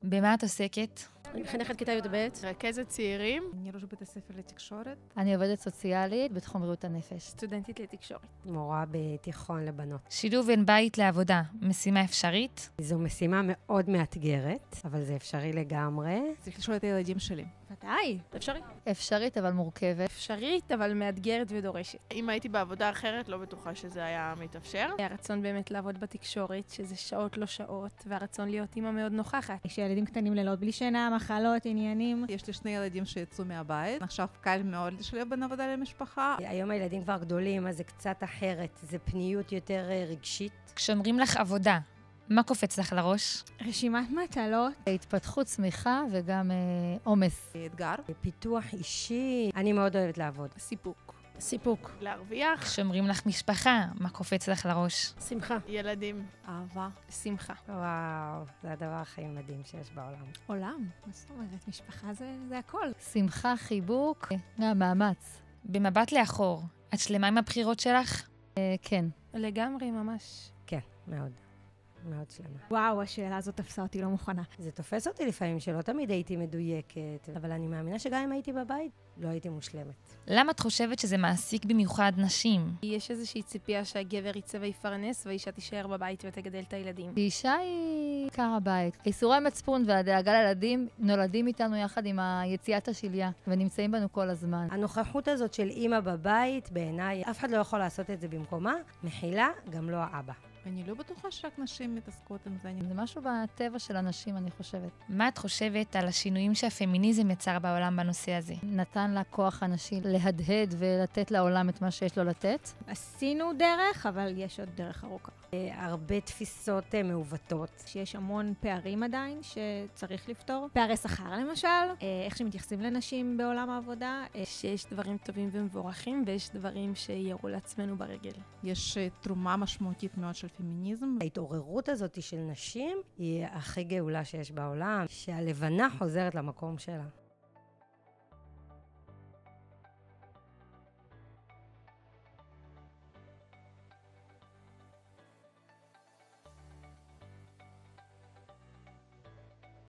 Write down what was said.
במה את עוסקת? אני מחנכת כיתה י"ב. רכזת צעירים. אני ראש בית הספר לתקשורת. אני עובדת סוציאלית בתחום בריאות הנפש. סטודנטית לתקשורת. מורה בתיכון לבנות. שילוב בין בית לעבודה, משימה אפשרית? זו משימה מאוד מאתגרת, אבל זה אפשרי לגמרי. צריך לשאול את הילדים שלי. ודאי, אפשרי. אפשרית אבל מורכבת. אפשרית, אבל מאתגרת ודורשת. אם הייתי בעבודה אחרת, לא בטוחה שזה היה מתאפשר. הרצון באמת לעבוד בתקשורת, שזה שעות לא שעות, והרצון להיות אימא מאוד נוכחת. יש ילדים קטנים לילות בלי שינה, מחלות, עניינים. יש לי 2 ילדים שיצאו מהבית. עכשיו קל מאוד לשלב בין עבודה למשפחה. היום הילדים כבר גדולים, אז זה קצת אחרת. זה פניות יותר רגשית. כשאומרים לך עבודה, מה קופץ לך לראש? רשימת מטלות. התפתחות, צמיחה וגם עומס. אתגר. פיתוח אישי. אני מאוד אוהבת לעבוד. סיפוק. להרוויח. כשאומרים לך משפחה, מה קופץ לך לראש? שמחה. ילדים. אהבה. שמחה. וואו, זה הדבר הכי מדהים שיש בעולם. עולם. מה זאת אומרת? משפחה זה הכל. שמחה, חיבוק, גם מאמץ. במבט לאחור, את שלמה עם הבחירות שלך? כן. לגמרי, ממש. כן, מאוד. מאוד שלמה. וואו, השאלה הזאת תפסה אותי לא מוכנה. זה תופס אותי לפעמים שלא תמיד הייתי מדויקת, אבל אני מאמינה שגם אם הייתי בבית, לא הייתי מושלמת. למה את חושבת שזה מעסיק במיוחד נשים? יש איזושהי ציפייה שהגבר יצא ויפרנס, והאישה תישאר בבית ותגדל את הילדים. אישה היא עיקר הבית. איסורי מצפון והדאגה לילדים נולדים איתנו יחד עם היציאת השליה, ונמצאים בנו כל הזמן. הנוכחות הזאת של אימא בבית, בעיניי, אף אחד לא יכול לעשות את זה במקומה, מחילה, גם לא האבא. אני לא בטוחה שרק נשים מתעסקות עם זה. זה משהו בטבע של הנשים, אני חושבת. מה את חושבת על השינויים שהפמיניזם יצר בעולם בנושא הזה? נתן לה כוח הנשי להדהד ולתת לעולם את מה שיש לו לתת. עשינו דרך, אבל יש עוד דרך ארוכה. הרבה תפיסות מעוותות. שיש המון פערים עדיין שצריך לפתור. פערי שכר למשל, איך שמתייחסים לנשים בעולם העבודה. שיש דברים טובים ומבורכים, ויש דברים שירו לעצמנו ברגל. יש תרומה משמעותית מאוד של פמיניזם. ההתעוררות הזאת של נשים היא הכי גאולה שיש בעולם, שהלבנה חוזרת למקום שלה.